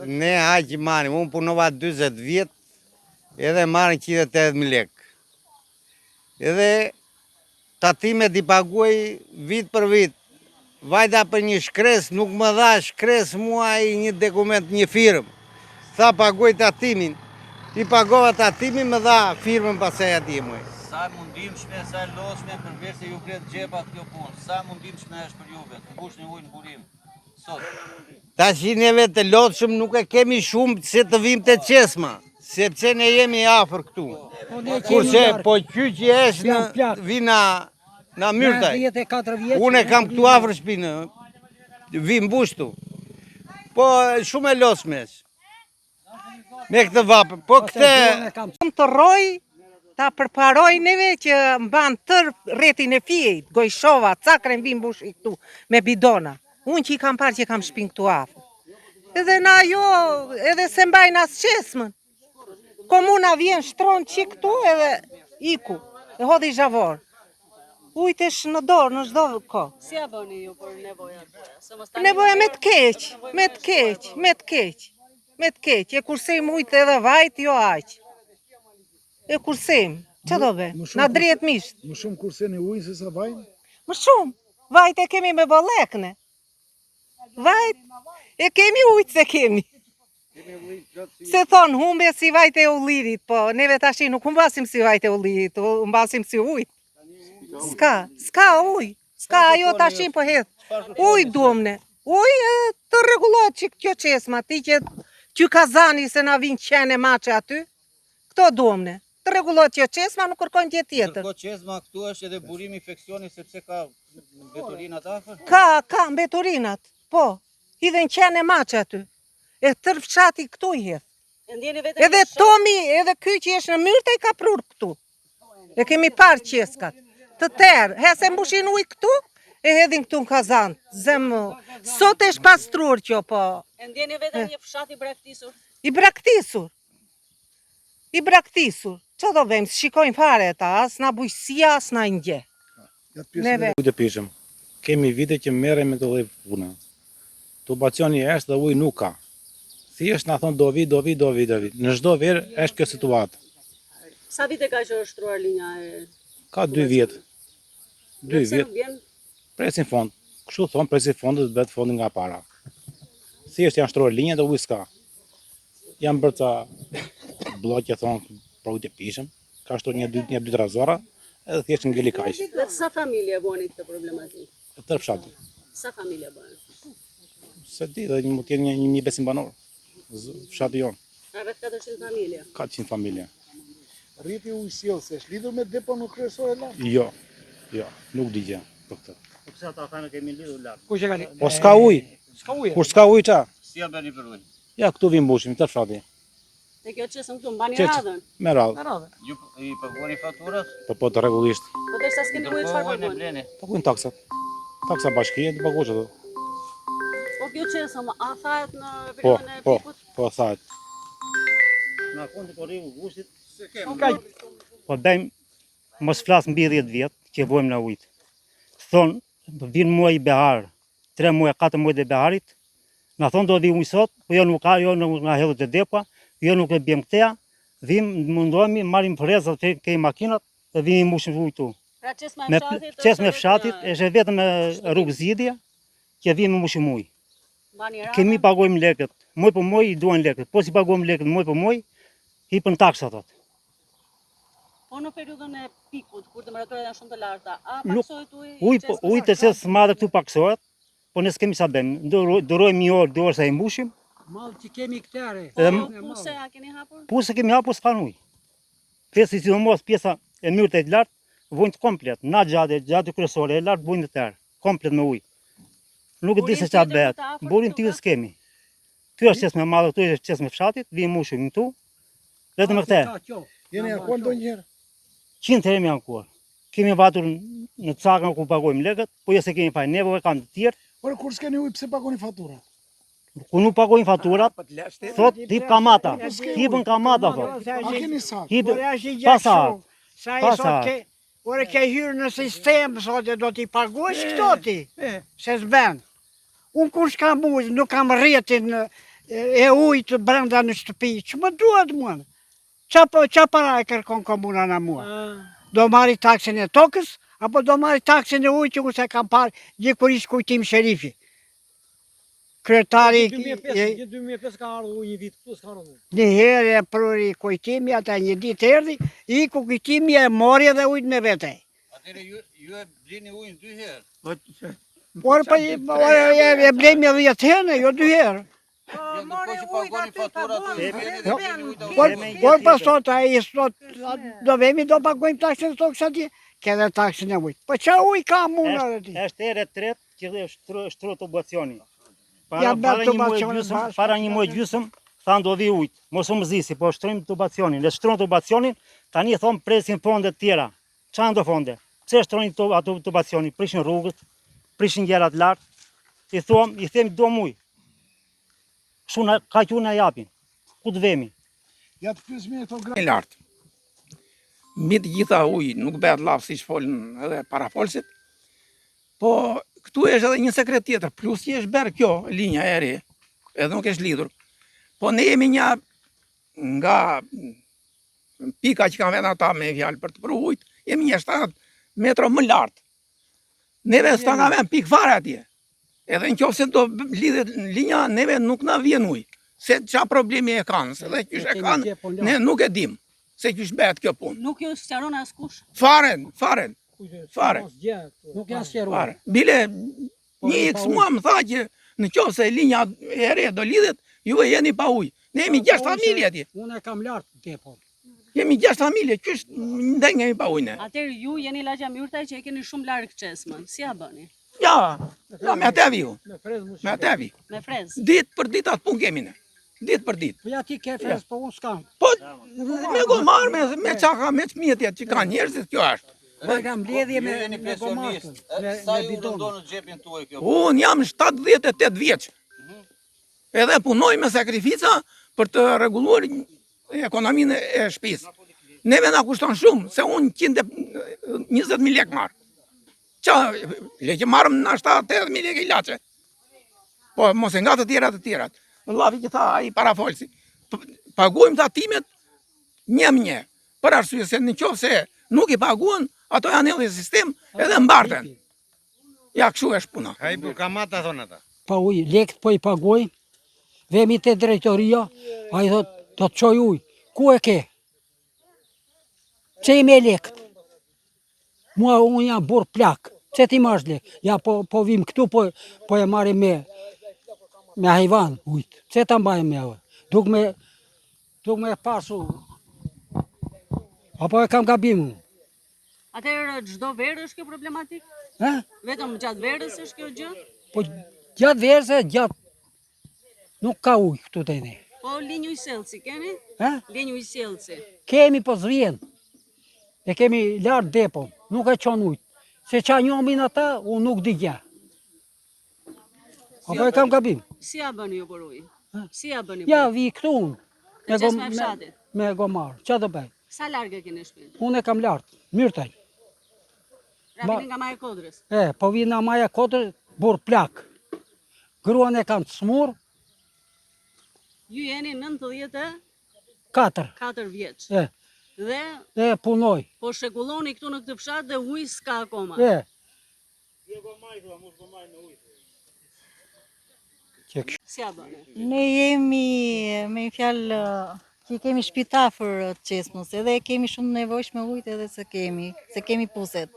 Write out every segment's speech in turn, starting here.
Ne aq i marim, unë punova 20 vjet, edhe marrin 180.000 lek. Edhe tatimet i paguaj vit për vit. Vajta për një shkres, nuk më dha shkres muaj një dokument, një firmë. Tha paguaj tatimin. I pagova tatimin, më dha firmën pasaj ati muaj. Sa mundimshme, sa lodhshme përveç se ju blet xhepa kjo punë. Sa mundimshme është për juve, të mbushni ujë në burim. Sot. Tash neve të lodhshëm nuk e kemi shumë se të vim të qesma, sepse ne jemi afër këtu. Kurse po qyqi është në vina na myrtaj. Unë kam këtu afër shpinë, vi mbushtu. Po shumë e lodhshme është. Me këtë vapë, po këtë... Të roj, ta përparoj neve që mban tër rretin e fijit, gojshova, cakre mbi mbushi këtu me bidona. Unë që i kam parë që kam shpinë këtu afër. Edhe na jo, edhe se mbajnë as qesmën. Komuna vjen shtron që këtu edhe iku, e hodhi zhavor. Ujtesh në dorë, në çdo kohë. Si ja bëni ju për nevojat? Nevoja me të keq, me të keq, me të keq. Me të keq, e kursejm ujtë edhe vajt, jo aq. E kursejm, që do be? Na drejt misht. Më shumë kurseni ujnë se sa vajnë? Më shumë, vajt e kemi me bollekne. Vajt, e kemi ujtë se kemi. Se thonë, humbe si vajt e ullirit, po neve tashi nuk humbasim si vajt e ullirit, humbasim si ujtë. Ska ujtë, ska ajo tashi po hedh. Ujtë duomne, ujtë të rregullohet që kjo qesma, ti që kazani se na vinë qene mache aty, këto duomne. Të rregullohet që qesma, nuk kërkojnë gjë tjetër. Kërko qesma këtu është edhe burimi infekcioni sepse ka mbeturinat afër? Ka mbeturinat, po. Hidhen qene mache aty. E tër fshati këtu i hedh. Edhe Tomi, edhe ky që është në myrte i ka prur këtu. E kemi parë qeskat. Të terë, hese mbushin ujë këtu, e hedhin këtu në kazan. Zemë, sot është pastruar kjo, po. E ndjeni vetëm një fshat i braktisur? I braktisur. Që do vejmë, shikojnë fare ta, as na bujësia, as na ngje. Neve. Ujë të pishëm, kemi vite që merrem me të lloj puna. Tubacioni është dhe ujë nuk ka. Thjesht na thonë do vi. Në çdo verë është kjo situatë. Sa vite ka që është shtruar linja e... Ka 2 vjet. 2 vjet. Presin fond. Kështu thonë presin fondit vetë fondi nga para. Thjesht janë shtruar linja dhe ujë s'ka. Janë bërë ca blloqe thonë për ujë të pishëm. Ka shtuar një 2 razora edhe thjesht ngeli kaq. Dhe sa familje bëni këtë problematikë? Tër fshati. Sa familje bëni? Se di, dhe mund të jenë 1500 banor. Fshati jonë. A vetë 400 familje? 400 familje. Rriti ujësjellës është lidhur me depon kryesore lart? Jo, nuk di gjë për këtë. Po pse ata thanë kemi lidhur lart? Kush e ka lidhur? Po s'ka ujë. Kur s'ka ujë ça? Si ja bëni për ujë? Ja, këtu vim mbushim, të fshati. Te kjo qesëm këtu, mbani radhën? Me radhë. Ju i paguani faturat? Po të rregullisht. Po derisa s'keni ujë çfarë Ujën e bëni? bleni. Paguajnë taksat. Taksa bashkie të paguash ato. Po kjo qesëm, a thahet në periudhën e pikut? Po thahet. Na fondi po rriu gushtit. Po bëjmë, mos flas mbi 10 vjet që vojmë në ujtë. Thonë, vinë muaj i behar, 3 muaj, 4 muaj të beharit, na thonë do vi ujë sot, po jo nuk ka, jo nuk nga hedhët e depa, jo nuk e bjem këteja, vim, mundohemi, marim frezat që kej makinat, dhe vim mushim ujë tu. Pra qesma e fshatit? Qesma e fshatit, është vetëm rrugë zgjidhje, që vim mushim ujë. Mbani radhën? Kemi pagojmë lekët, muaj për muaj i duan lekët, po si pagojmë lekët muaj për muaj, hipën taksat atë. Po në periudhën e pikut, kur temperaturat janë shumë të larta, a paksohet ujë? Ujë të cilës madhe këtu paksohet, po ne s'kemi sa bëjmë, durojmë 1 orë, 2 orë sa i mbushim. Mall që kemi këtare. Puse a keni hapur? Puse kemi hapur s'kan ujë. Pjesë sidomos pjesa e myrte e lartë, vojnë të komplet, na gjatë kryesore e lartë vojnë të tërë, komplet me ujë. Nuk e di se çfarë bëhet. Burin tjetër s'kemi. Ky është qesë me madhe, këtu është qesë me fshatit, vi mbushim këtu. Vetëm me këtë. Jeni ankuar ndonjëherë? 100 herë me ankuar. Kemi vatur në cakën ku pagojmë lekët, po jo se kemi faj nevojë kanë të tjerë. Por kur s'keni ujë pse pagoni faturat? Ku nuk pagojnë faturat, thot hip kamata. Hipën kamata thot. A keni sa? Pasat. Ore ke hyrë në sistem, sot do t'i paguash këto ti, se s'ben. Unë kur s'kam ujë, nuk kam rjetin e ujtë brenda në shtëpi, që më duhet mua? Qa para e kërkon komuna në mua? Do marri taksin e tokës, apo do marri taksin e ujtë që ku se kam parë gjithëkurisht kujtim sherifi. Kryetari... 2005 ka ardhur një vit, këtu s'ka ardhur. Një herë e pruri kujtimi, ata një ditë erdi, i ku kujtimi e mori edhe ujtë me vete. Atëre ju e blini ujnë 2 herë. Por e blejmë 10 herë, jo 2 herë. Por pas sot a i sot, do vemi do pagojmë taksin e tokës atje, kedhe taksin e ujtë. Po qa ujtë ka mundë arë ti? Është ere tret që shtru tubacioni. Ja bërë tubacioni bashkë. Para një muaj gjysëm, thanë do vi ujtë. Mos u mëzisi, po shtrujmë tubacionin. Ne shtrujmë tubacionin, tani thonë presin fondet tjera. Qa ndo fonde? Pse shtrujnë ato tubacionin? Prishin rrugët, prishin gjerat lartë. I themi do muj. Shuna ka që unë japin. Ku të vemi? Ja të pysmi e to gra... E lartë. Mi të gjitha ujë, nuk bëhet lafë si që folën edhe parafolsit, po këtu është edhe një sekret tjetër, plus që është berë kjo linja e re, edhe nuk është lidhur, po ne jemi një nga pika që kanë venë ata me fjallë për të pru ujtë, jemi një 7 metro më lartë. Neve s'ta nga venë pikë fare atje. Edhe në qofë se do lidhet linja, neve nuk na vjen ujë. Se qa problemi e kanë, se dhe qysh e kanë, ne nuk e dim se qysh bëhet kjo punë. Nuk ju sqaron askush? Faren. Nuk janë sqaruar. Bile, një x mua më tha që në qofë se linja e re do lidhet, ju e jeni pa ujë. Ne jemi 6 familje atje. Unë e kam lartë depon. Jemi 6 familje, qysh ndengemi pa ujë ne. Atëherë ju jeni lagja Myrtaj që e keni shumë larg Çesmën. Si ja bëni? Ja, me atevi ju. Me atevi. Me frez. Ditë për ditë atë punë kemi ne. Ditë për ditë. Po ja ti ke frez, po unë s'kam. Po, me gomar, me qaka, me çmjetjet që kanë njerëzit, kjo është. Po kam mbledhje me Jeni gomartë, pensionist. Sa ju bidon. ndonë në xhepin tuaj kjo? Unë jam 78 vjeç. Edhe punoj me sakrifica për të rregulluar ekonominë e shtëpisë. Neve na kushton shumë, se unë 120.000 lekë marr. Qa, le që marrëm në 7-8.000 lekë ilaçe. Po, mos e nga të tjerat. Lavi që tha, ai parafolsi. Pagojmë të atimet një. Për arsye se në qofë se nuk i paguan, ato janë edhe sistem edhe mbarten. Ja, kështu është puna. Ai bukamata thonë ata. Pa ujë, lekët po i pagoj, vemi të drejtoria, a i thot, do të qoj ujë. Ku e ke? Që i me lekët? Mua unë jam burë plak, që ti marrë lekë? Ja, po vim këtu, po e marrim me hajvan ujtë. Që ta mbajmë me ujë? Duk me pasu. Apo e kam gabimu? Atëherë çdo verë është kjo problematik? Vetëm gjatë verës është kjo gjë? Po gjatë verës e gjatë nuk ka ujë këtu të ne. Po linjë ujësjellësi keni? Linjë ujësjellësi. Kemi po zvjen. E kemi lartë depon, nuk e qonë ujtë. Se qa njomin ata, unë nuk di gja. Apo e kam gabim? Si ja bëni ju për ujë? Si ja bëni? Ja, vi këtu unë. Në Çesmë e fshatit? Me gomarë, qa do bëj? Sa largë keni shtëpinë? Unë e kam lartë, Myrtaj. Pra vini nga Maja Kodrës? Po vini nga Maja Kodrës, burë plak. Gruan e kam të smurë. Ju jeni 94 4 vjeç. Dhe punoj. Po shekulloni këtu në këtë fshat dhe ujë s'ka akoma. Si ja bëni? Ne jemi me fjalë që kemi shtëpi afër Çesmës, edhe kemi shumë nevojshme ujtë edhe se kemi puset.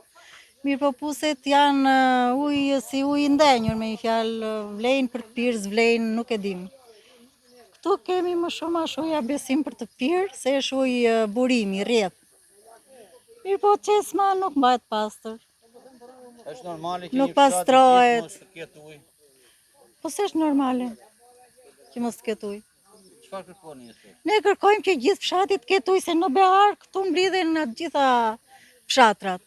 Mirë po puset janë ujë si ujë ndenjur, me fjalë vlejnë për të pirë, zvlejnë, nuk e dim. Këtu kemi më shumë ashtu ujë besim për të pirë, se është ujë burimi, rrjedh. Mirë po Çesma nuk mbahet pastër. Është normale që nuk pastrohet. mos të ketë ujë? Po s'është normale që mos të ketë ujë. Çfarë kërkoni ju? Ne kërkojmë që gjithë fshatit ketë ujë, se në behar këtu mblidhen në gjitha fshatrat.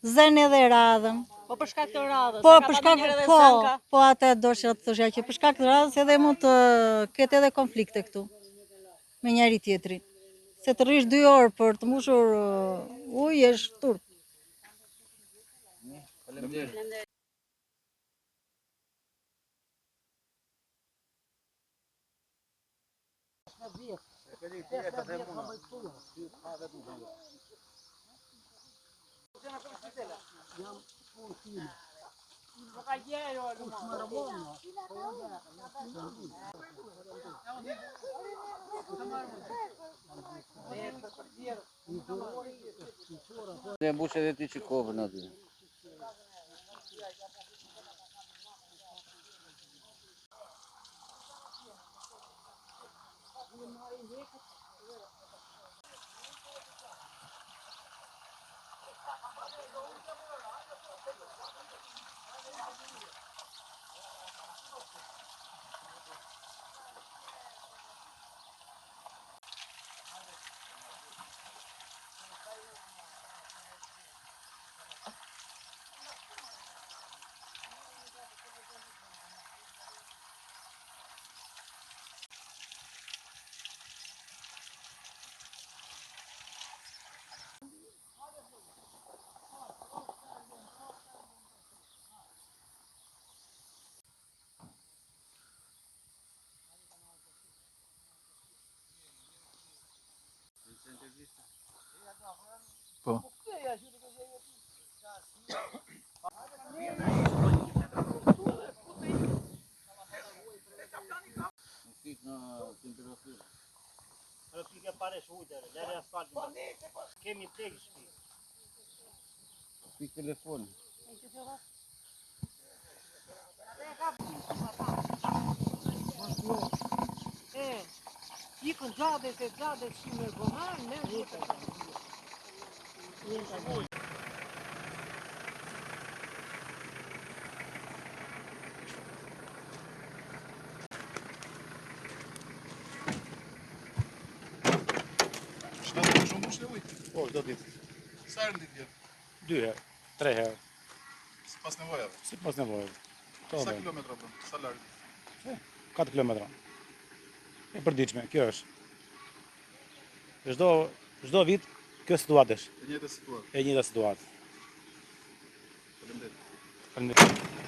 Zën edhe radhën. Po për shkak të radhës. Po për shkak po atë dosha të thoshja që për shkak të radhës edhe mund të ketë edhe konflikte këtu me njëri tjetrin. Se të rrish 2 orë për të mbushur ujë është turp. Faleminderit. Ne mbush edhe ti që kovën aty. Po. Në pike paresh ujtëre, lere asfaltin. Kemi tek shpi. Pik telefon. Ikën gjades që me gohan, me Po, çdo ditë. Sa herë në ditë vjen? 2 herë, 3 herë, Sipas nevojave. sipas nevojës. Po, Sa bën. kilometra bën? Sa larg? 4 kilometra. E përditshme, kjo është. Çdo vit kjo situatë është. E njëjta situatë. E njëjta situatë. Faleminderit. Faleminderit.